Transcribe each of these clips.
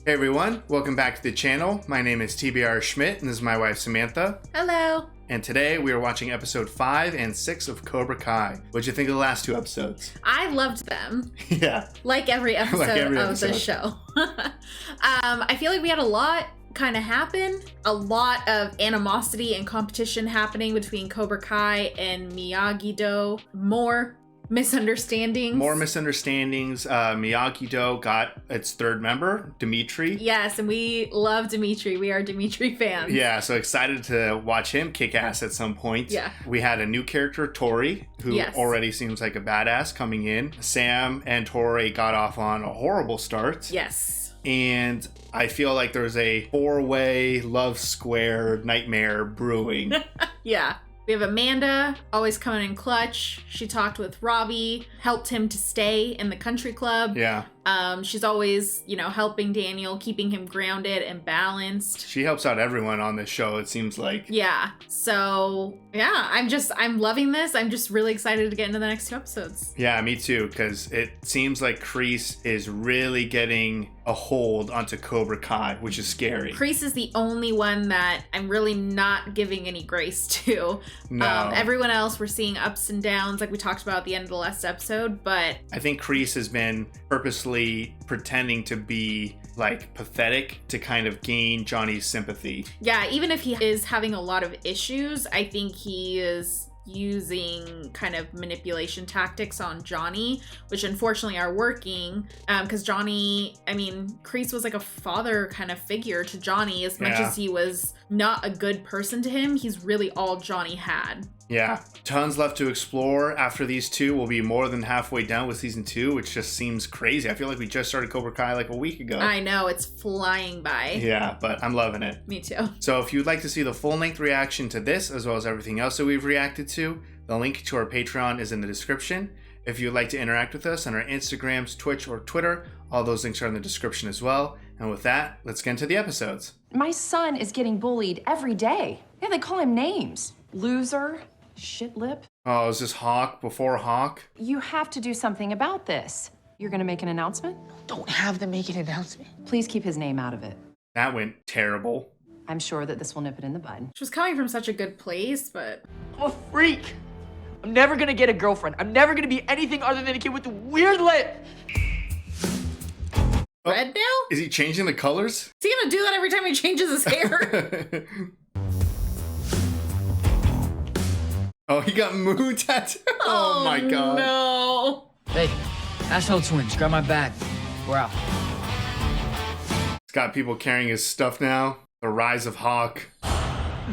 Hey everyone, welcome back to the channel. My name is TBR Schmitt and this is my wife Samantha. Hello. And today we are watching episode 5 and 6 of Cobra Kai. What'd you think of the last two episodes? I loved them. Yeah. Like every episode of the show. I feel like we had a lot kind of happen. A lot of animosity and competition happening between Cobra Kai and Miyagi-Do. More misunderstandings. Miyagi-Do got its third member, Dimitri. Yes, and we love Dimitri. We are Dimitri fans. Yeah, so excited to watch him kick ass at some point. Yeah. We had a new character, Tori, who already seems like a badass coming in. Sam and Tori got off on a horrible start. Yes. And I feel like there's a four-way love square nightmare brewing. Yeah. We have Amanda, always coming in clutch. She talked with Robbie, helped him to stay in the country club. Yeah. She's always, helping Daniel, keeping him grounded and balanced. She helps out everyone on this show, it seems like. Yeah. So, yeah, I'm loving this. I'm just really excited to get into the next two episodes. Yeah, me too, because it seems like Kreese is really getting a hold onto Cobra Kai, which is scary. Kreese is the only one that I'm really not giving any grace to. No. Everyone else, we're seeing ups and downs, like we talked about at the end of the last episode, but I think Kreese has been purposely pretending to be like pathetic to kind of gain Johnny's sympathy. Yeah, even if he is having a lot of issues, I think he is using kind of manipulation tactics on Johnny, which unfortunately are working, because Johnny, Kreese was like a father kind of figure to Johnny. As much as he was not a good person to him, he's really all Johnny had. Yeah, tons left to explore. After these two, we'll be more than halfway done with season 2, which just seems crazy. I feel like we just started Cobra Kai like a week ago. I know, it's flying by. Yeah, but I'm loving it. Me too. So if you'd like to see the full-length reaction to this, as well as everything else that we've reacted to, the link to our Patreon is in the description. If you'd like to interact with us on our Instagrams, Twitch, or Twitter, all those links are in the description as well. And with that, let's get into the episodes. My son is getting bullied every day. Yeah, they call him names. Loser. Shit lip. Oh, is this Hawk before Hawk? You have to do something about this. You're gonna make an announcement? Don't have to make an announcement. Please keep his name out of it. That went terrible. I'm sure that this will nip it in the bud. She was coming from such a good place, but... I'm a freak. I'm never gonna get a girlfriend. I'm never gonna be anything other than a kid with a weird lip. Red now? Is he changing the colors? Is he gonna do that every time he changes his hair? Oh, he got moon tattoo. Oh my god. No. Hey, asshole twins, grab my bag. We're out. He's got people carrying his stuff now. The rise of Hawk.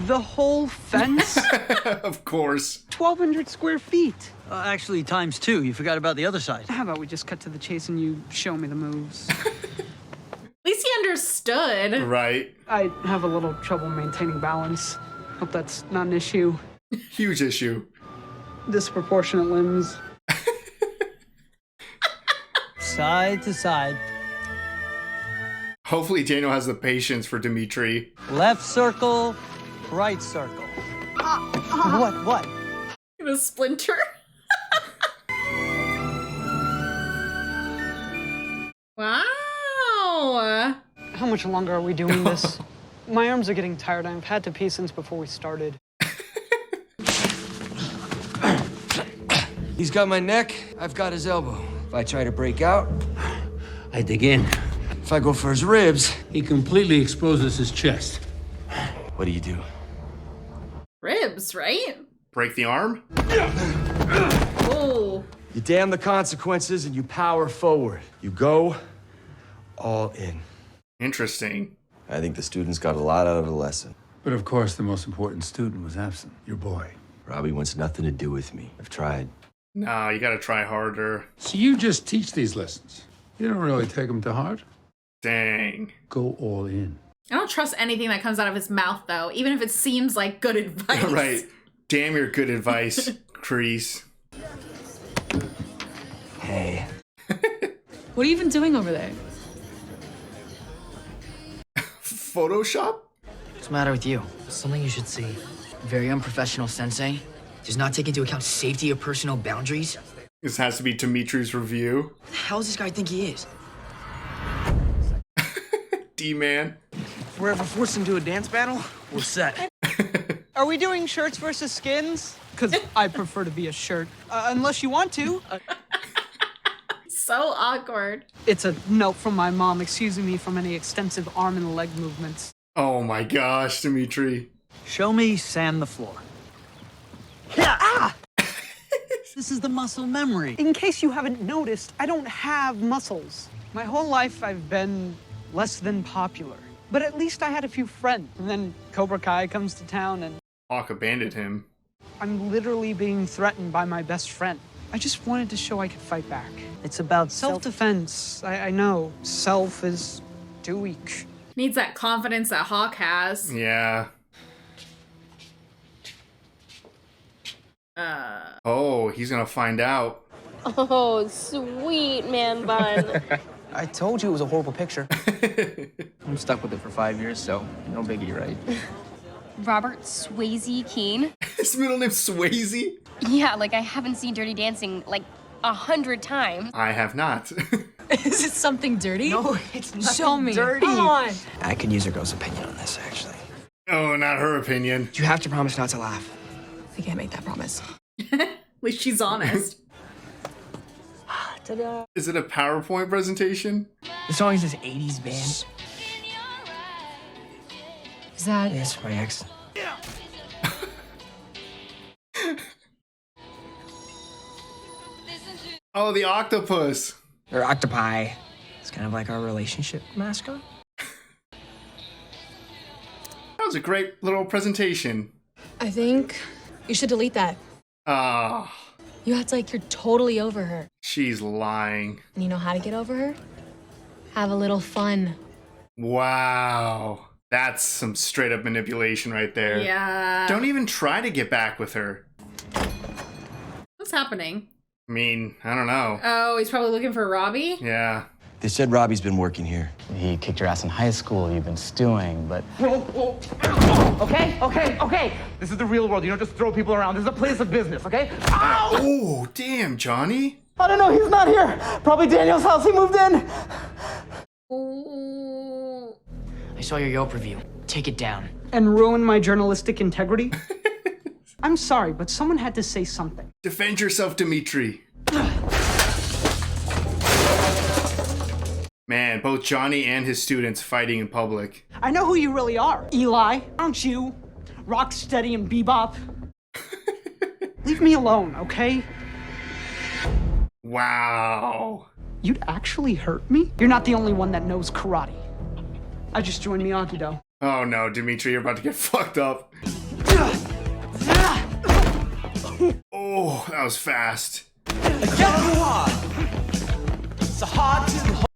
The whole fence? Of course. 1,200 square feet. Actually, times 2. You forgot about the other side. How about we just cut to the chase and you show me the moves? At least he understood. Right. I have a little trouble maintaining balance. Hope that's not an issue. Huge issue. Disproportionate limbs. Side to side. Hopefully Daniel has the patience for Dimitri. Left circle, right circle. What? The splinter. Wow. How much longer are we doing this? My arms are getting tired. I've had to pee since before we started. He's got my neck, I've got his elbow. If I try to break out, I dig in. if I go for his ribs, He completely exposes his chest. what do you do? Ribs, right? Break the arm? Oh. You damn the consequences and you power forward. You go all in. Interesting. I think the students got a lot out of the lesson. But of course, the most important student was absent. Your boy. Robbie wants nothing to do with me. I've tried. Nah, you gotta try harder. So you just teach these lessons. You don't really take them to heart. Dang. Go all in. I don't trust anything that comes out of his mouth, though, even if it seems like good advice. Right. Damn your good advice, Kreese. Hey. What are you even doing over there? Photoshop? What's the matter with you? Something you should see. Very unprofessional, Sensei. Does not take into account safety or personal boundaries. This has to be Dimitri's review. Who the hell does this guy think he is? D-man. If we're ever forced into a dance battle, we're set. Are we doing shirts versus skins? Because I prefer to be a shirt. Unless you want to. So awkward. It's a note from my mom excusing me from any extensive arm and leg movements. Oh my gosh, Dimitri. Show me sand the floor. Ah! This is the muscle memory. In case you haven't noticed, I don't have muscles. My whole life I've been less than popular. But at least I had a few friends. And then Cobra Kai comes to town and Hawk abandoned him. I'm literally being threatened by my best friend. I just wanted to show I could fight back. It's about Self-defense. I know. Self is too weak. Needs that confidence that Hawk has. Yeah. Oh, he's gonna find out. Oh, sweet man bun. I told you it was a horrible picture. I'm stuck with it for 5 years, so no biggie, right? Robert Swayze Keene. His middle name's Swayze? Yeah, like I haven't seen Dirty Dancing like 100 times. I have not. Is it something dirty? No, it's not Show me. dirty. Come on. I could use a girl's opinion on this, actually. Oh, not her opinion. You have to promise not to laugh. I can't make that promise. At least she's honest. Is it a PowerPoint presentation? The song is this 80s band. Is that... Yes, my ex. Oh, the octopus. Or octopi. It's kind of like our relationship mascot. That was a great little presentation. I think you should delete that. Ah, You act like you're totally over her. she's lying. And you know how to get over her? Have a little fun. Wow. That's some straight up manipulation right there. Yeah. Don't even try to get back with her. What's happening? I mean, I don't know. Oh, he's probably looking for Robbie? Yeah. They said Robbie's been working here. He kicked your ass in high school, you've been stewing, but... Okay. This is the real world. You don't just throw people around. This is a place of business, okay? Ow! Oh, damn, Johnny. I don't know. He's not here. Probably Daniel's house. He moved in. Ooh. I saw your Yelp review. Take it down. And ruin my journalistic integrity? I'm sorry, but someone had to say something. Defend yourself, Dimitri. Man, both Johnny and his students fighting in public. I know who you really are. Eli, aren't you? Rocksteady and Bebop. Leave me alone, okay? Wow. You'd actually hurt me? You're not the only one that knows karate. I just joined Miyagi-Do. Oh no, Dimitri, you're about to get fucked up. Oh, that was fast.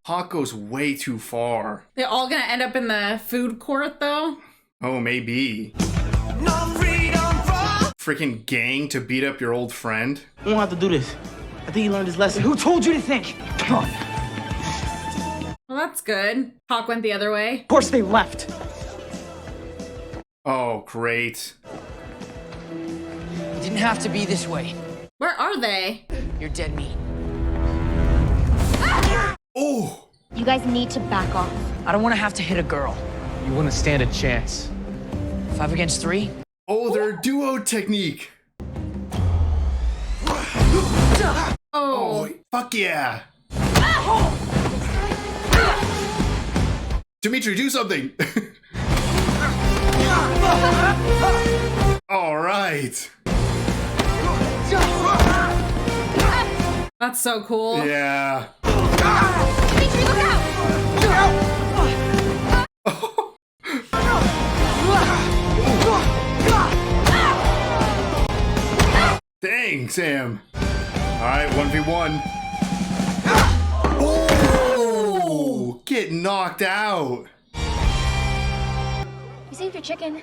Hawk goes way too far. They're all gonna end up in the food court, though? Oh, maybe. Freaking gang to beat up your old friend. We don't have to do this. I think he learned his lesson. Who told you to think? Come on. Well, that's good. Hawk went the other way. Of course they left. Oh, great. It didn't have to be this way. Where are they? You're dead meat. Oh! You guys need to back off. I don't want to have to hit a girl. You wouldn't stand a chance. 5 against 3? Oh, their duo technique. Oh, fuck yeah. Dimitri, do something. All right. That's so cool. Yeah. Dimitri, look out! Dang, Sam. All right, 1v1. Oh, get knocked out. You saved your chicken.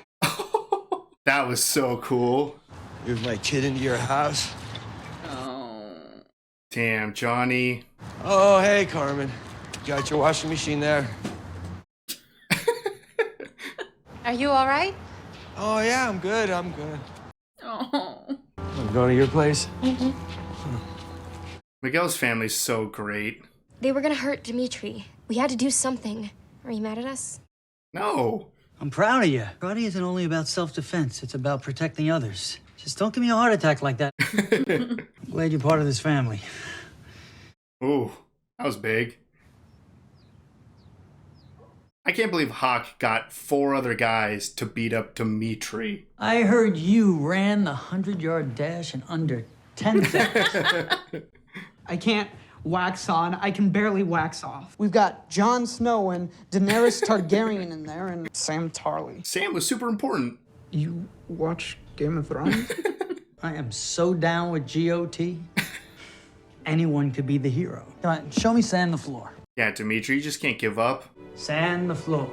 That was so cool. Move my kid into your house. Oh. Damn, Johnny. Oh, hey, Carmen. Got your washing machine there? Are you all right? Oh, yeah, I'm good. Oh. I'm going to your place? Mm-hmm. Miguel's family's so great. They were gonna hurt Dimitri. We had to do something. Are you mad at us? No. I'm proud of you. Karate isn't only about self-defense, it's about protecting others. Just don't give me a heart attack like that. I'm glad you're part of this family. Ooh, that was big. I can't believe Hawk got 4 other guys to beat up Dimitri. I heard you ran the 100-yard dash in under 10 seconds. I can't wax on. I can barely wax off. We've got Jon Snow and Daenerys Targaryen in there and Sam Tarly. Sam was super important. You watch Game of Thrones? I am so down with GOT. Anyone could be the hero. Come on, show me sand the floor. Yeah, Dimitri, you just can't give up. Sand the floor.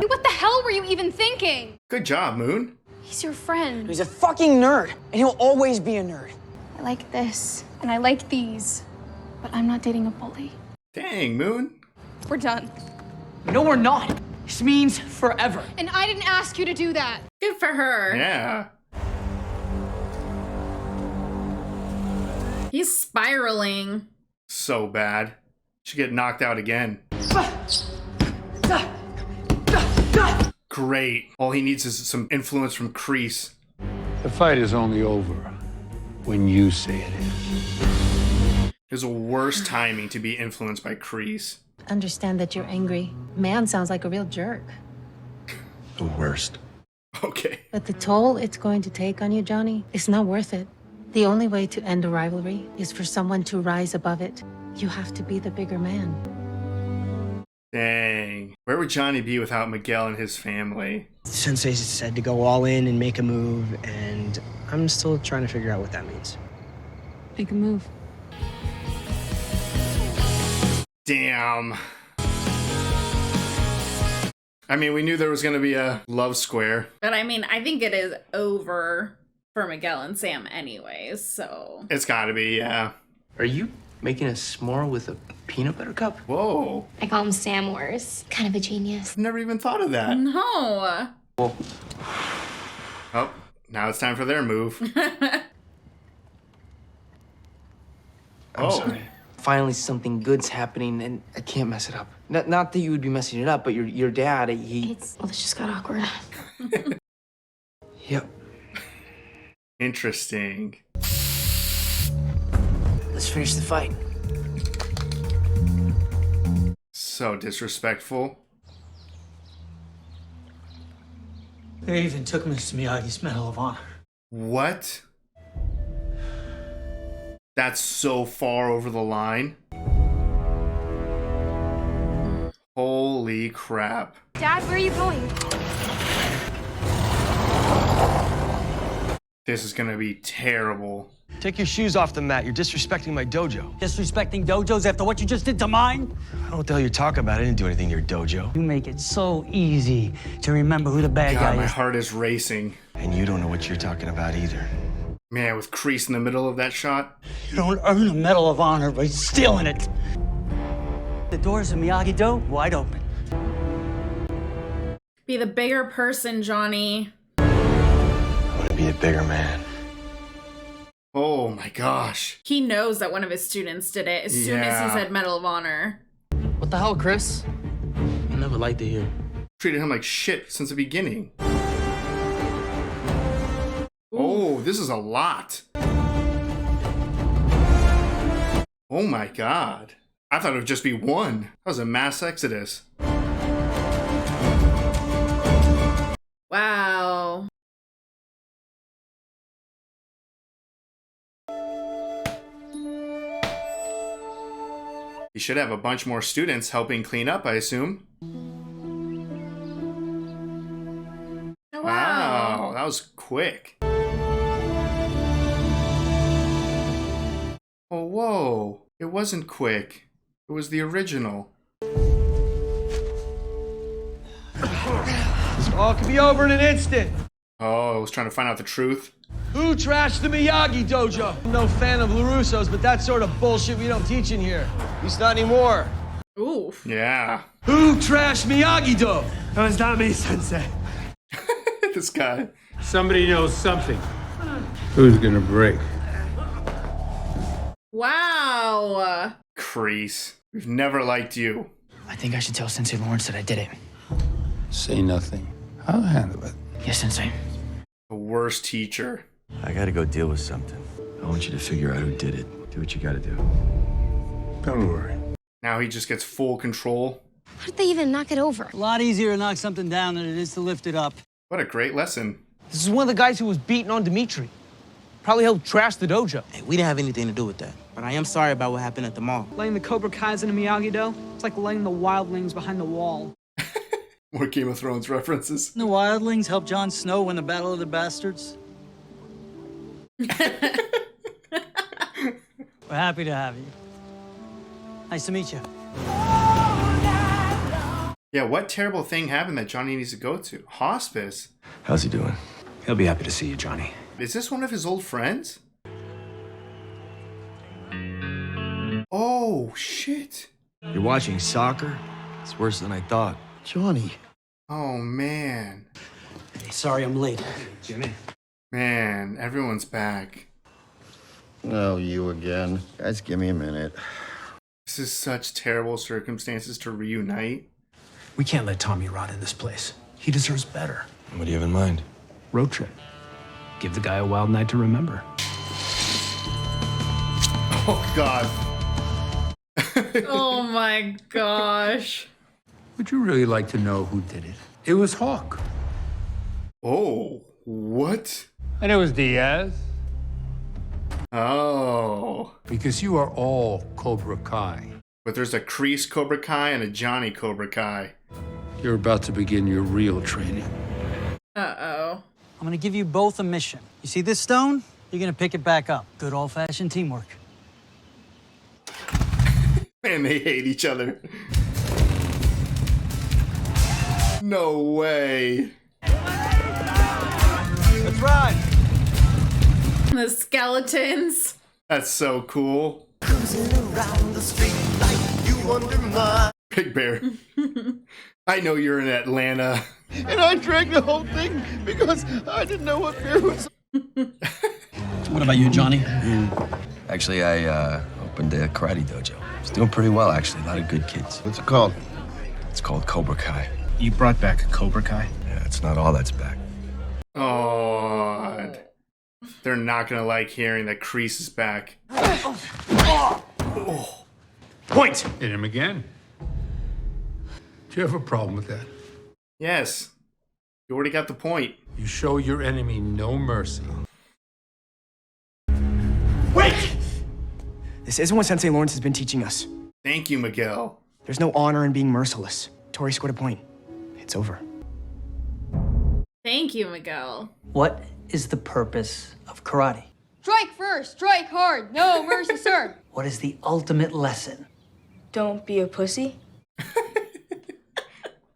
What the hell were you even thinking? Good job, Moon. He's your friend. He's a fucking nerd, and he'll always be a nerd. I like this, and I like these, but I'm not dating a bully. Dang, Moon. We're done. No, we're not. This means forever. And I didn't ask you to do that. Good for her. Yeah. He's spiraling. So bad. Should get knocked out again. Great. All he needs is some influence from Kreese. The fight is only over when you say it is. There's a worse timing to be influenced by Kreese. Understand that you're angry. Man sounds like a real jerk. The worst. Okay. But the toll it's going to take on you, Johnny, is not worth it. The only way to end a rivalry is for someone to rise above it. You have to be the bigger man. Dang. Where would Johnny be without Miguel and his family? Sensei said to go all in and make a move, and I'm still trying to figure out what that means. Make a move. Damn. I mean, we knew there was going to be a love square. But I mean, I think it is over for Miguel and Sam anyways, so. It's got to be, yeah. Are you making a s'more with a peanut butter cup? Whoa. I call him Sam Wars. Kind of a genius. I've never even thought of that. No. Well, Oh, now it's time for their move. I'm sorry. Finally, something good's happening, and I can't mess it up. Not that you would be messing it up, but your dad, Well, this just got awkward. Yep. Interesting. Let's finish the fight. So disrespectful. They even took Mr. Miyagi's Medal of Honor. What? That's so far over the line. Holy crap. Dad, where are you going? This is gonna be terrible. Take your shoes off the mat. You're disrespecting my dojo. Disrespecting dojos after what you just did to mine? I don't know what the hell you're talking about. I didn't do anything to your dojo. You make it so easy to remember who the bad God, guy my is. heart is racing. And you don't know what you're talking about either. Man, with Kreese in the middle of that shot. You don't earn a Medal of Honor by stealing it. The doors of Miyagi-Do wide open. Be the bigger person, Johnny. I want to be a bigger man. Oh my gosh. He knows that one of his students did it as soon as he said Medal of Honor. What the hell, Chris? I never liked it here. Treated him like shit since the beginning. Oh, this is a lot. Oh my god. I thought it would just be one. That was a mass exodus. Wow. You should have a bunch more students helping clean up, I assume. Wow, that was quick. Oh, whoa. It wasn't quick. It was the original. This all could be over in an instant. Oh, I was trying to find out the truth. Who trashed the Miyagi dojo? I'm no fan of LaRusso's, but that sort of bullshit we don't teach in here. At least not anymore. Oof. Yeah. Who trashed Miyagi-Do? That was not me, Sensei. This guy. Somebody knows something. Who's gonna break? Wow. Kreese. We've never liked you. I think I should tell Sensei Lawrence that I did it. Say nothing. I'll handle it. Yes, Sensei. The worst teacher. I gotta go deal with something. I want you to figure out who did it. Do what you gotta do. Don't worry. Now he just gets full control. How did they even knock it over? A lot easier to knock something down than it is to lift it up. What a great lesson. This is one of the guys who was beating on Dimitri. Probably helped trash the dojo. Hey, we didn't have anything to do with that. But I am sorry about what happened at the mall. Laying the Cobra Kais in a Miyagi-Do, it's like laying the wildlings behind the wall. More Game of Thrones references. The wildlings helped Jon Snow win the Battle of the Bastards. We're happy to have you. Nice to meet you. Yeah, what terrible thing happened that Johnny needs to go to? Hospice? How's he doing? He'll be happy to see you, Johnny. Is this one of his old friends? Oh, shit. You're watching soccer? It's worse than I thought. Johnny. Oh, man. Sorry I'm late. Jimmy. Man, everyone's back. Oh, you again. Guys, give me a minute. This is such terrible circumstances to reunite. We can't let Tommy rot in this place. He deserves better. What do you have in mind? Road trip. Give the guy a wild night to remember. Oh, God. Oh my gosh. Would you really like to know who did it? It was Hawk. Oh, what? And it was Diaz. Oh. Because you are all Cobra Kai. But there's a Kreese Cobra Kai and a Johnny Cobra Kai. You're about to begin your real training. Uh-oh. I'm gonna give you both a mission. You see this stone? You're gonna pick it back up. Good old-fashioned teamwork. Man, they hate each other. No way. That's right. The skeletons. That's so cool. Big Bear. I know you're in Atlanta. And I drank the whole thing because I didn't know what beer was. What about you, Johnny? Actually, I opened a karate dojo. It's doing pretty well, actually. A lot of good kids. What's it called? It's called Cobra Kai. You brought back a Cobra Kai? Yeah, it's not all that's back. Oh, they're not gonna like hearing that Kreese is back. Oh. Point! Hit him again. Do you have a problem with that? Yes. You already got the point. You show your enemy no mercy. Wait! This isn't what Sensei Lawrence has been teaching us. Thank you, Miguel. There's no honor in being merciless. Tori scored a point. It's over. Thank you, Miguel. What is the purpose of karate? Strike first, strike hard, no mercy, sir. What is the ultimate lesson? Don't be a pussy.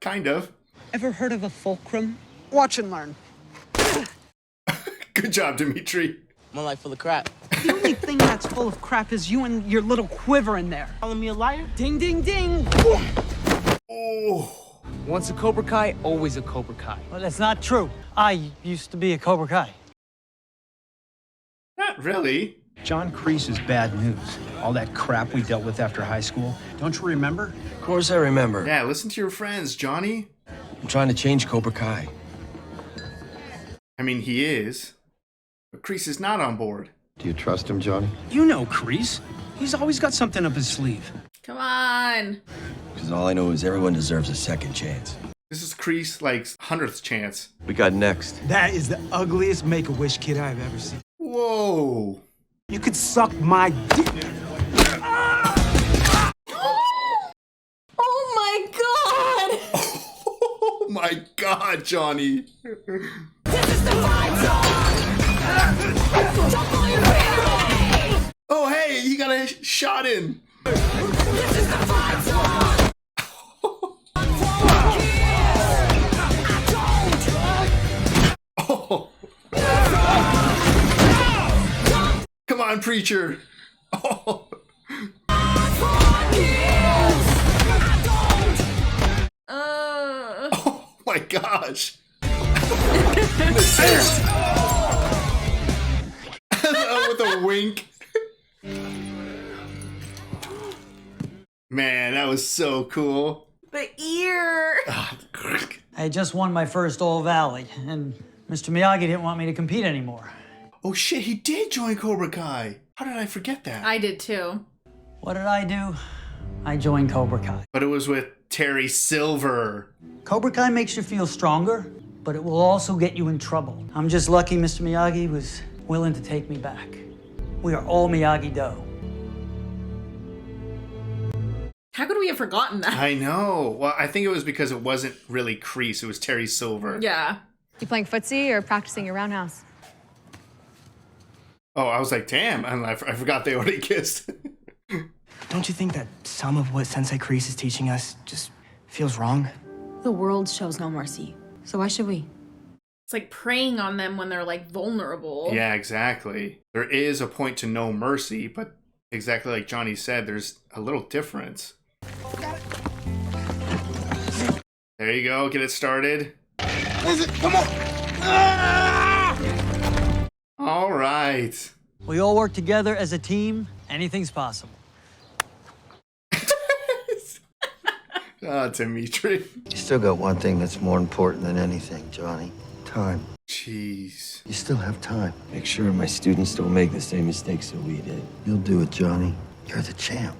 Kind of. Ever heard of a fulcrum? Watch and learn. Good job, Dimitri. My life full of crap. The only thing that's full of crap is you and your little quiver in there. Calling me a liar? Ding, ding, ding. Oh. Once a Cobra Kai, always a Cobra Kai. Well, that's not true. I used to be a Cobra Kai. Not really. John Kreese is bad news. All that crap we dealt with after high school. Don't you remember? Of course I remember. Yeah, listen to your friends, Johnny. I'm trying to change Cobra Kai. I mean, he is. But Kreese is not on board. Do you trust him, Johnny? You know Kreese. He's always got something up his sleeve. Come on. Because all I know is everyone deserves a second chance. This is Kreese, like, 100th chance. We got next. That is the ugliest Make-A-Wish kid I've ever seen. Whoa. You could suck my dick. Oh my god! Oh my god, Johnny. Oh, hey, he got a shot in. Oh. Come on, preacher. Oh. Oh my gosh. With a wink. Man, that was so cool. The ear. I just won my first All Valley, and Mr. Miyagi didn't want me to compete anymore. Oh shit, he did join Cobra Kai. How did I forget that? I did too. What did I do? I joined Cobra Kai. But it was with Terry Silver. Cobra Kai makes you feel stronger, but it will also get you in trouble. I'm just lucky Mr. Miyagi was willing to take me back. We are all Miyagi-Do. How could we have forgotten that? I know. Well, I think it was because it wasn't really Kreese. It was Terry Silver. Yeah. You playing footsie or practicing your roundhouse? Oh, I was like, damn. I forgot they already kissed. Don't you think that some of what Sensei Kreese is teaching us just feels wrong? The world shows no mercy, so why should we? It's like preying on them when they're like vulnerable. Yeah, exactly. There is a point to no mercy, but exactly like Johnny said, there's a little difference. There you go. Get it started. Come on! All right. We all work together as a team. Anything's possible. Ah, Dimitri. You still got one thing that's more important than anything, Johnny. Time. Jeez. You still have time. Make sure my students don't make the same mistakes that we did. You'll do it, Johnny. You're the champ.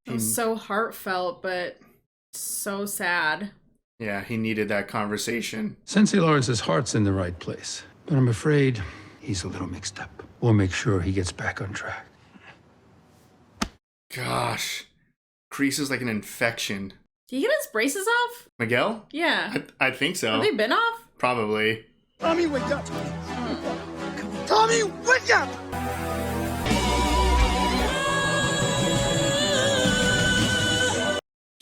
It was so heartfelt, but so sad. Yeah, he needed that conversation. Sensei Lawrence's heart's in the right place, but I'm afraid he's a little mixed up. We'll make sure he gets back on track. Gosh. Kreese is like an infection. Did he get his braces off? Miguel? Yeah. I think so. Have they been off? Probably. Tommy, wake up! Tommy, wake up!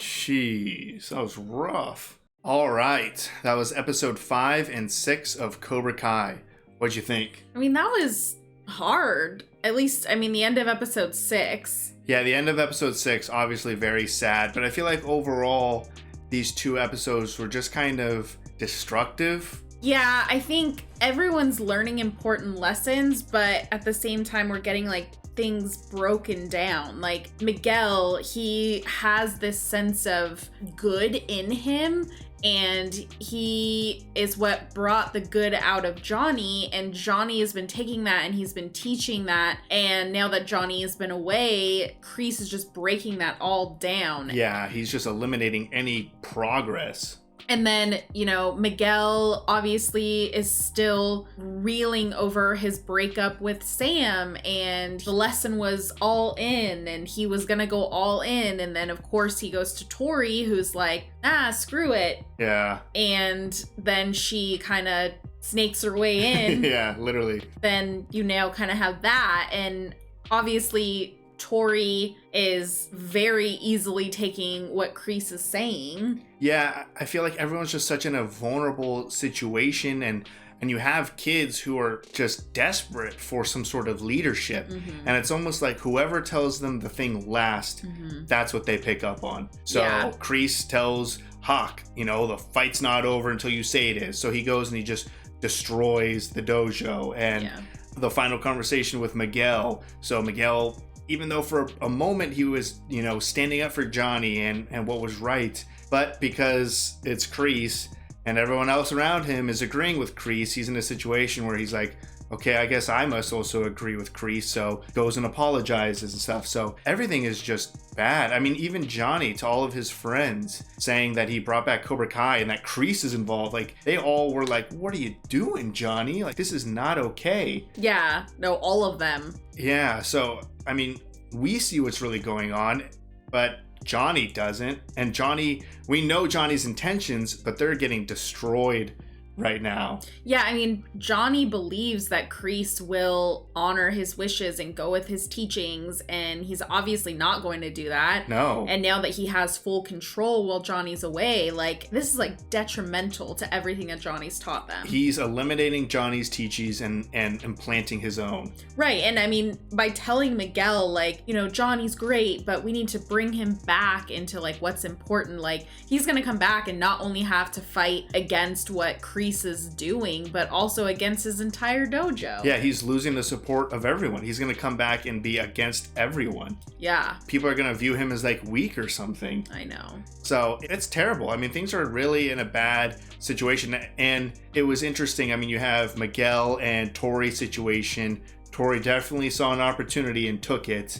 Jeez, that was rough. All right, that was episode 5 and 6 of Cobra Kai. What'd you think? I mean, that was hard. At least, I mean, the end of episode 6. Yeah, the end of episode 6, obviously very sad, but I feel like overall, these 2 episodes were just kind of destructive. Yeah, I think everyone's learning important lessons, but at the same time, we're getting like things broken down. Like Miguel, he has this sense of good in him, and he is what brought the good out of Johnny, and Johnny has been taking that and he's been teaching that, and now that Johnny has been away, Kreese is just breaking that all down. Yeah, he's just eliminating any progress. And then, you know, Miguel obviously is still reeling over his breakup with Sam, and the lesson was all in, and he was gonna go all in. And then, of course, he goes to Tori, who's like, screw it. Yeah. And then she kind of snakes her way in. Yeah, literally. Then you now kind of have that. And obviously, Tori is very easily taking what Kreese is saying. Yeah, I feel like everyone's just such in a vulnerable situation, and you have kids who are just desperate for some sort of leadership. Mm-hmm. And it's almost like whoever tells them the thing last, that's what they pick up on. So Yeah. Kreese tells Hawk, you know, the fight's not over until you say it is. So he goes and he just destroys the dojo. And the final conversation with Miguel. So Miguel, even though for a moment he was, you know, standing up for Johnny and what was right, but because it's Kreese and everyone else around him is agreeing with Kreese, he's in a situation where he's like, okay, I guess I must also agree with Kreese, so goes and apologizes and stuff. So everything is just bad. I mean, even Johnny, to all of his friends, saying that he brought back Cobra Kai and that Kreese is involved, like, they all were like, what are you doing, Johnny? Like, this is not okay. Yeah, no, all of them. Yeah, so, I mean, we see what's really going on, but Johnny doesn't. And Johnny, we know Johnny's intentions, but they're getting destroyed right now. Yeah, I mean, Johnny believes that Kreese will honor his wishes and go with his teachings, and he's obviously not going to do that. No. And now that he has full control while Johnny's away, like, this is like detrimental to everything that Johnny's taught them. He's eliminating Johnny's teachings and implanting his own. Right, and I mean, by telling Miguel, like, you know, Johnny's great, but we need to bring him back into, like, what's important. Like, he's gonna come back and not only have to fight against what Kreese Kreese is doing, but also against his entire dojo. Yeah, he's losing the support of everyone. He's going to come back and be against everyone. Yeah. People are going to view him as like weak or something. I know. So it's terrible. I mean, things are really in a bad situation. And it was interesting. I mean, you have Miguel and Tori's situation. Tori definitely saw an opportunity and took it.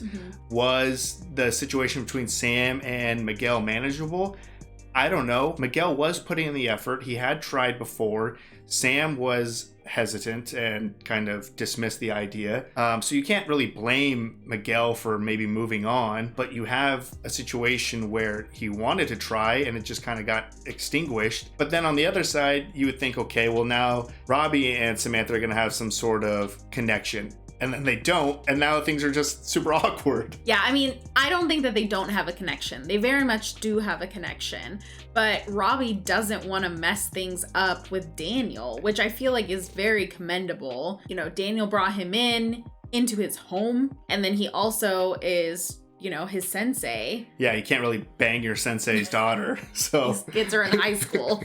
Was the situation between Sam and Miguel manageable? I don't know. Miguel was putting in the effort. He had tried before. Sam was hesitant and kind of dismissed the idea. So you can't really blame Miguel for maybe moving on, but you have a situation where he wanted to try and it just kind of got extinguished. But then on the other side, you would think, okay, well now Robbie and Samantha are going to have some sort of connection. And then they don't, and now things are just super awkward. Yeah, I mean, I don't think that they don't have a connection. They very much do have a connection, but Robbie doesn't want to mess things up with Daniel, which I feel like is very commendable. You know, Daniel brought him into his home, and then he also is, you know, his sensei. Yeah, you can't really bang your sensei's daughter, so. These kids are in high school.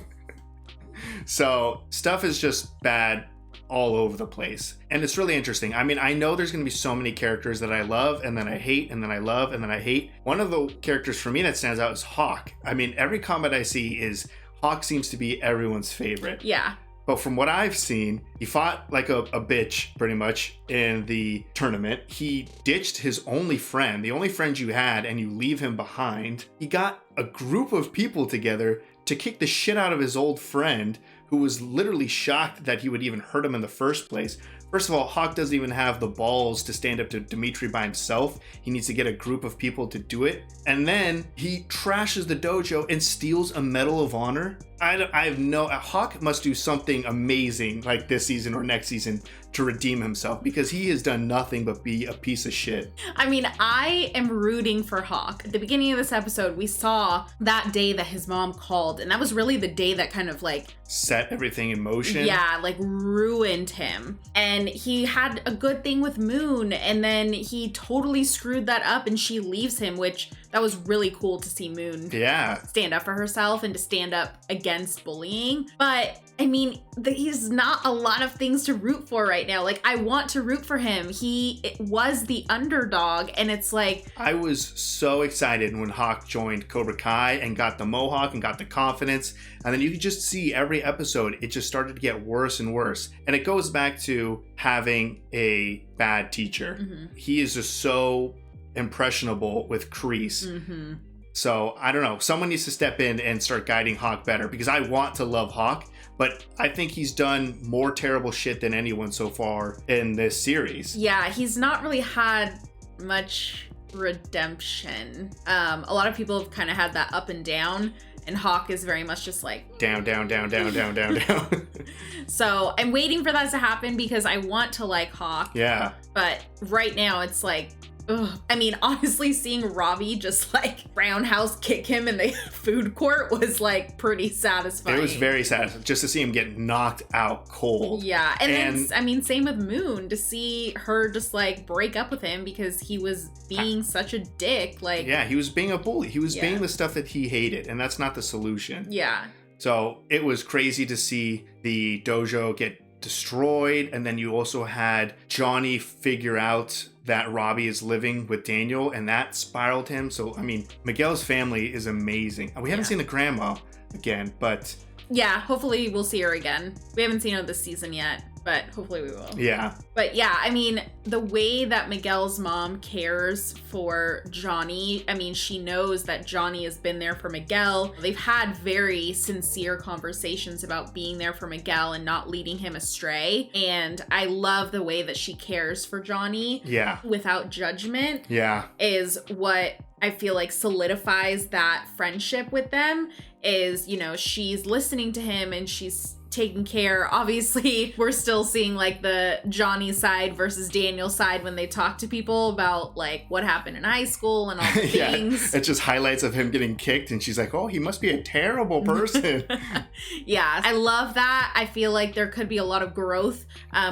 So stuff is just bad all over the place. And it's really interesting. I mean, I know there's going to be so many characters that I love and then I hate and then I love and then I hate. One of the characters for me that stands out is Hawk. I mean, every comment I see is Hawk seems to be everyone's favorite. Yeah. But from what I've seen, he fought like a bitch pretty much in the tournament. He ditched his only friend, the only friend you had, and you leave him behind. He got a group of people together to kick the shit out of his old friend, who was literally shocked that he would even hurt him in the first place. First of all, Hawk doesn't even have the balls to stand up to Dimitri by himself. He needs to get a group of people to do it. And then he trashes the dojo and steals a Medal of Honor. Hawk must do something amazing like this season or next season to redeem himself, because he has done nothing but be a piece of shit. I mean, I am rooting for Hawk. At the beginning of this episode, we saw that day that his mom called, and that was really the day that kind of like set everything in motion. Yeah, like ruined him. And he had a good thing with Moon, and then he totally screwed that up and she leaves him, which that was really cool to see Moon stand up for herself and to stand up against bullying. But I mean, he's not a lot of things to root for right now. Like, I want to root for him. He was the underdog, and it's like... I was so excited when Hawk joined Cobra Kai and got the mohawk and got the confidence. And then you could just see every episode, it just started to get worse and worse. And it goes back to having a bad teacher. He is just so impressionable with Kreese. So, I don't know. Someone needs to step in and start guiding Hawk better, because I want to love Hawk, but I think he's done more terrible shit than anyone so far in this series. Yeah, he's not really had much redemption. A lot of people have kind of had that up and down, and Hawk is very much just like down, down, down, down, down, down, down. So I'm waiting for that to happen because I want to like Hawk. Yeah. But right now it's like, ugh. I mean, honestly, seeing Robbie just like roundhouse kick him in the food court was like pretty satisfying. It was very satisfying just to see him get knocked out cold. Yeah. And then, I mean, same with Moon, to see her just like break up with him because he was being such a dick. Like, yeah, he was being a bully. He was being the stuff that he hated, and that's not the solution. Yeah. So it was crazy to see the dojo get destroyed, and then you also had Johnny figure out that Robbie is living with Daniel, and that spiraled him. So, I mean, Miguel's family is amazing. We haven't seen the grandma again, but... Yeah, hopefully we'll see her again. We haven't seen her this season yet, but hopefully we will. Yeah. But yeah, I mean, the way that Miguel's mom cares for Johnny, I mean, she knows that Johnny has been there for Miguel. They've had very sincere conversations about being there for Miguel and not leading him astray. And I love the way that she cares for Johnny. Yeah. Without judgment. Yeah. Is what I feel like solidifies that friendship with them. Is, you know, she's listening to him and she's taking care. Obviously, we're still seeing like the Johnny side versus Daniel side when they talk to people about like what happened in high school and all the things. It's just highlights of him getting kicked, and she's like, oh, he must be a terrible person. Yeah, I love that. I feel like there could be a lot of growth,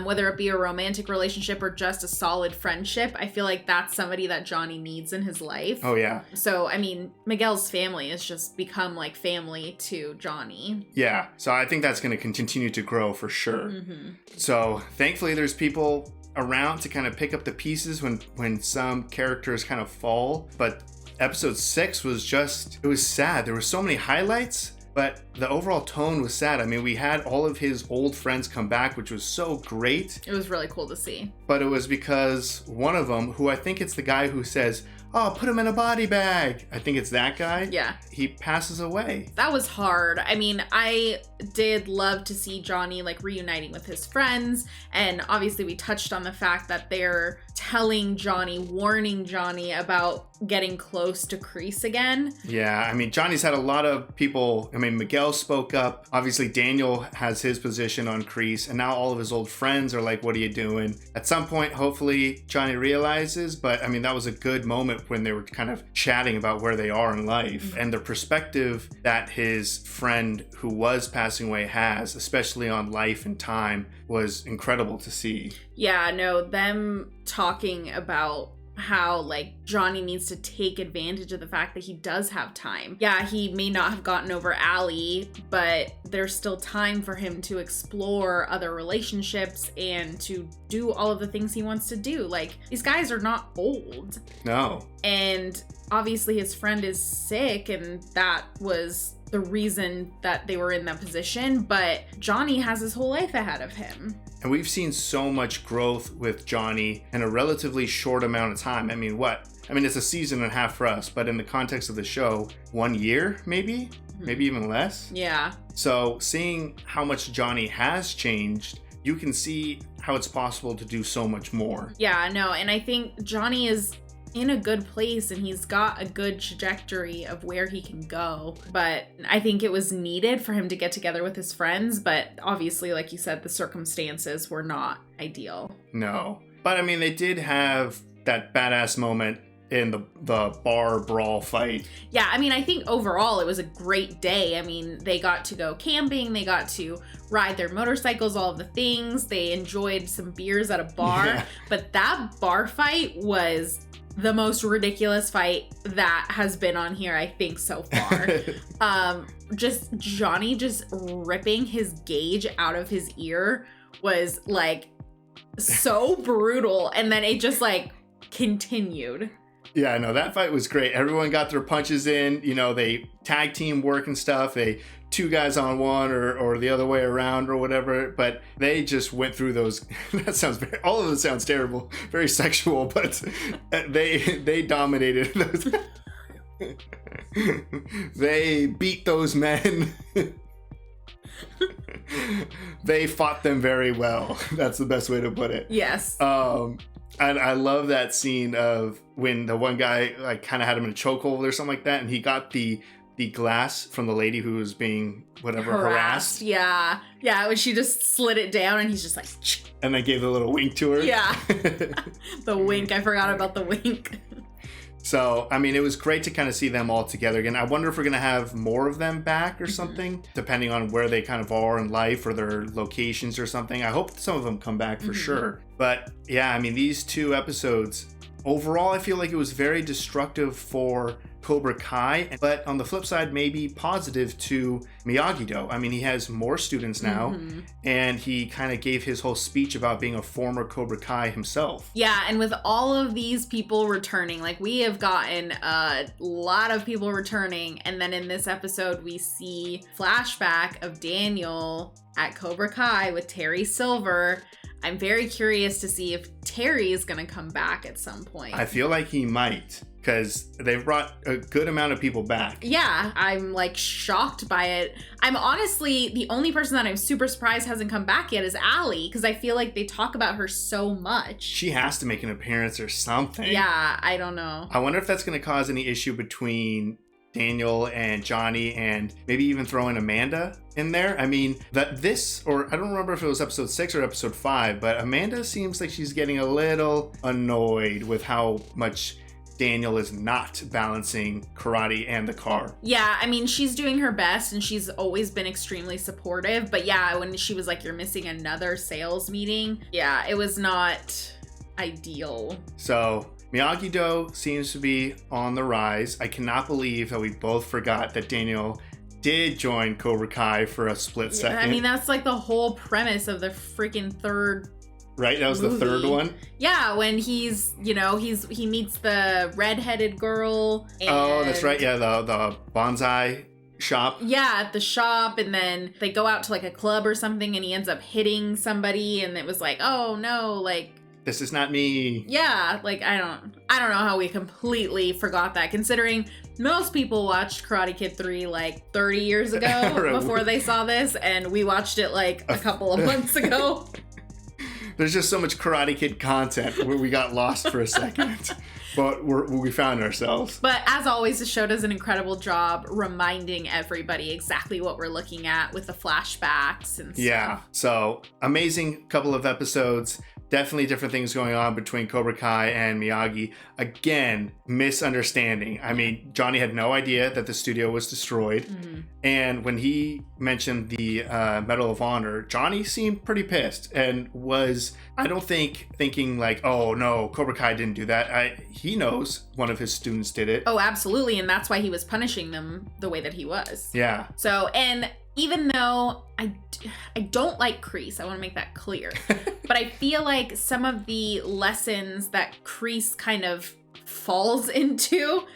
whether it be a romantic relationship or just a solid friendship. I feel like that's somebody that Johnny needs in his life. Oh, yeah. So, I mean, Miguel's family has just become like family to Johnny. Yeah, so I think that's going to can continue to grow for sure. Mm-hmm. So thankfully there's people around to kind of pick up the pieces when some characters kind of fall. But episode 6 was just, it was sad. There were so many highlights, but the overall tone was sad. I mean, we had all of his old friends come back, which was so great. It was really cool to see. But it was because one of them, who I think it's the guy who says, "Oh, put him in a body bag." I think it's that guy. Yeah. He passes away. That was hard. I mean, I did love to see Johnny like reuniting with his friends. And obviously we touched on the fact that they're telling Johnny, warning Johnny about getting close to Kreese again. Yeah, I mean, Johnny's had a lot of people. I mean, Miguel spoke up. Obviously, Daniel has his position on Kreese, and now all of his old friends are like, "What are you doing?" At some point, hopefully, Johnny realizes, but I mean, that was a good moment when they were kind of chatting about where they are in life and the perspective that his friend who was passing away has, especially on life and time, was incredible to see. Yeah, no, them talking about how like Johnny needs to take advantage of the fact that he does have time. Yeah, he may not have gotten over Allie, but there's still time for him to explore other relationships and to do all of the things he wants to do. Like, these guys are not old. No. And obviously his friend is sick, and that was the reason that they were in that position, but Johnny has his whole life ahead of him. And we've seen so much growth with Johnny in a relatively short amount of time. I mean, it's a season and a half for us, but in the context of the show, 1 year, maybe even less. Yeah. So seeing how much Johnny has changed, you can see how it's possible to do so much more. Yeah, no, and I think Johnny is in a good place and he's got a good trajectory of where he can go. But I think it was needed for him to get together with his friends, but obviously, like you said, the circumstances were not ideal. No. But I mean, they did have that badass moment in the bar brawl fight. Yeah, I mean, I think overall it was a great day. I mean, they got to go camping, they got to ride their motorcycles, all of the things. They enjoyed some beers at a bar. Yeah. But that bar fight was the most ridiculous fight that has been on here, I think, so far. Just Johnny just ripping his gauge out of his ear was like so brutal, and then it just like continued. Yeah, no, that fight was great. Everyone got their punches in. You know, they tag team work and stuff. They 2 guys on one or the other way around or whatever. But they just went through those. That sounds all of it sounds terrible, very sexual. But they dominated those. They beat those men. They fought them very well. That's the best way to put it. Yes. And I love that scene of when the one guy like kind of had him in a chokehold or something like that, and he got the glass from the lady who was being harassed. Yeah, when she just slid it down, and he's just like, and I gave the little wink to her. Yeah, the wink. I forgot about the wink. So, I mean, it was great to kind of see them all together again. I wonder if we're going to have more of them back or something, depending on where they kind of are in life or their locations or something. I hope some of them come back for sure. But yeah, I mean, these 2 episodes, overall, I feel like it was very destructive for Cobra Kai, but on the flip side, maybe positive to Miyagi-Do. I mean, he has more students now, and he kind of gave his whole speech about being a former Cobra Kai himself. Yeah, and with all of these people returning, like we have gotten a lot of people returning, and then in this episode, we see flashback of Daniel at Cobra Kai with Terry Silver. I'm very curious to see if Terry is going to come back at some point. I feel like he might, because they've brought a good amount of people back. Yeah, I'm like shocked by it. I'm honestly, the only person that I'm super surprised hasn't come back yet is Allie, because I feel like they talk about her so much. She has to make an appearance or something. Yeah, I don't know. I wonder if that's going to cause any issue between Daniel and Johnny, and maybe even throw in Amanda in there. I mean, I don't remember if it was episode 6 or episode 5, but Amanda seems like she's getting a little annoyed with how much Daniel is not balancing karate and the car. Yeah, I mean, she's doing her best and she's always been extremely supportive. But yeah, when she was like, you're missing another sales meeting, yeah, it was not ideal. So Miyagi-Do seems to be on the rise. I cannot believe that we both forgot that Daniel did join Cobra Kai for a split second. I mean, that's like the whole premise of the freaking third. Right, that was movie. the third one. Yeah, when he's, he meets the redheaded girl. And oh, that's right. Yeah, the bonsai shop. Yeah, at the shop, and then they go out to like a club or something, and he ends up hitting somebody, and it was like, oh no, like this is not me. Yeah, like I don't know how we completely forgot that, considering most people watched Karate Kid 3 like 30 years ago before they saw this, and we watched it like a couple of months ago. There's just so much Karate Kid content where we got lost for a second, but we found ourselves. But as always, the show does an incredible job reminding everybody exactly what we're looking at with the flashbacks and stuff. Yeah, so amazing couple of episodes. Definitely different things going on between Cobra Kai and Miyagi. Again, misunderstanding. I mean, Johnny had no idea that the studio was destroyed. Mm-hmm. And when he mentioned the Medal of Honor, Johnny seemed pretty pissed and was, I don't think, thinking like, oh no, Cobra Kai didn't do that. He knows one of his students did it. Oh, absolutely. And that's why he was punishing them the way that he was. Yeah. So, and even though I don't like Kreese, I want to make that clear, but I feel like some of the lessons that Kreese kind of falls into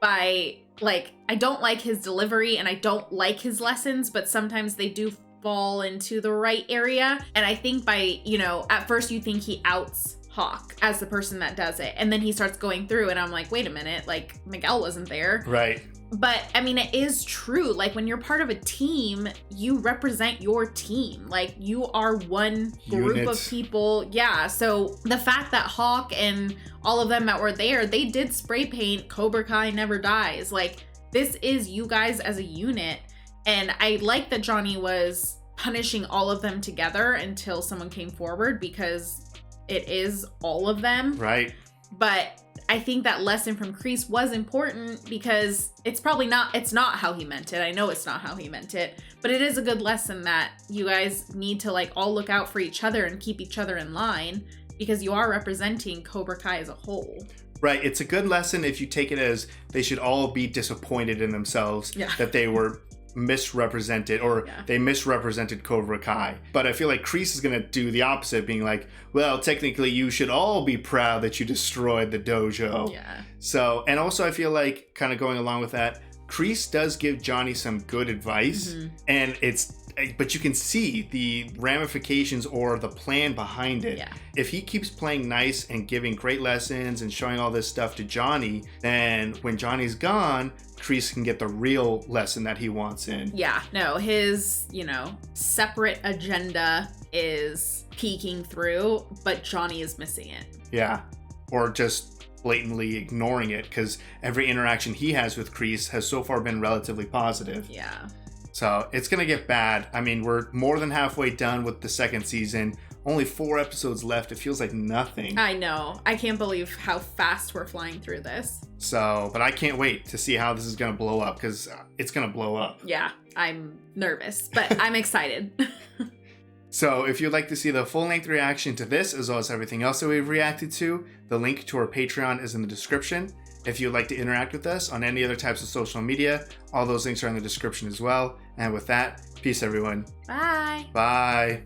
by, like, I don't like his delivery and I don't like his lessons, but sometimes they do fall into the right area. And I think by, at first you think he outs Hawk as the person that does it, and then he starts going through and I'm like, wait a minute, like Miguel wasn't there. Right. But I mean, it is true. Like when you're part of a team, you represent your team. Like you are one group of people. Yeah. So the fact that Hawk and all of them that were there, they did spray paint Cobra Kai Never Dies. Like this is you guys as a unit. And I like that Johnny was punishing all of them together until someone came forward, because it is all of them. Right. But I think that lesson from Kreese was important because it's not how he meant it. I know it's not how he meant it, but it is a good lesson that you guys need to like all look out for each other and keep each other in line, because you are representing Cobra Kai as a whole. Right. It's a good lesson if you take it as they should all be disappointed in themselves that they were misrepresented, or they misrepresented Cobra Kai. But I feel like Kreese is going to do the opposite, being like, well, technically you should all be proud that you destroyed the dojo. Yeah. So, and also I feel like, kind of going along with that, Kreese does give Johnny some good advice, and but you can see the ramifications or the plan behind it. Yeah. If he keeps playing nice and giving great lessons and showing all this stuff to Johnny, then when Johnny's gone, Kreese can get the real lesson that he wants in. Yeah, no, his, separate agenda is peeking through, but Johnny is missing it. Yeah, or just blatantly ignoring it, because every interaction he has with Kreese has so far been relatively positive. Yeah. So it's going to get bad. I mean, we're more than halfway done with the second season. Only 4 episodes left. It feels like nothing. I know. I can't believe how fast we're flying through this. So, but I can't wait to see how this is going to blow up, because it's going to blow up. Yeah, I'm nervous, but I'm excited. So if you'd like to see the full-length reaction to this, as well as everything else that we've reacted to, the link to our Patreon is in the description. If you'd like to interact with us on any other types of social media, all those links are in the description as well. And with that, peace everyone. Bye. Bye.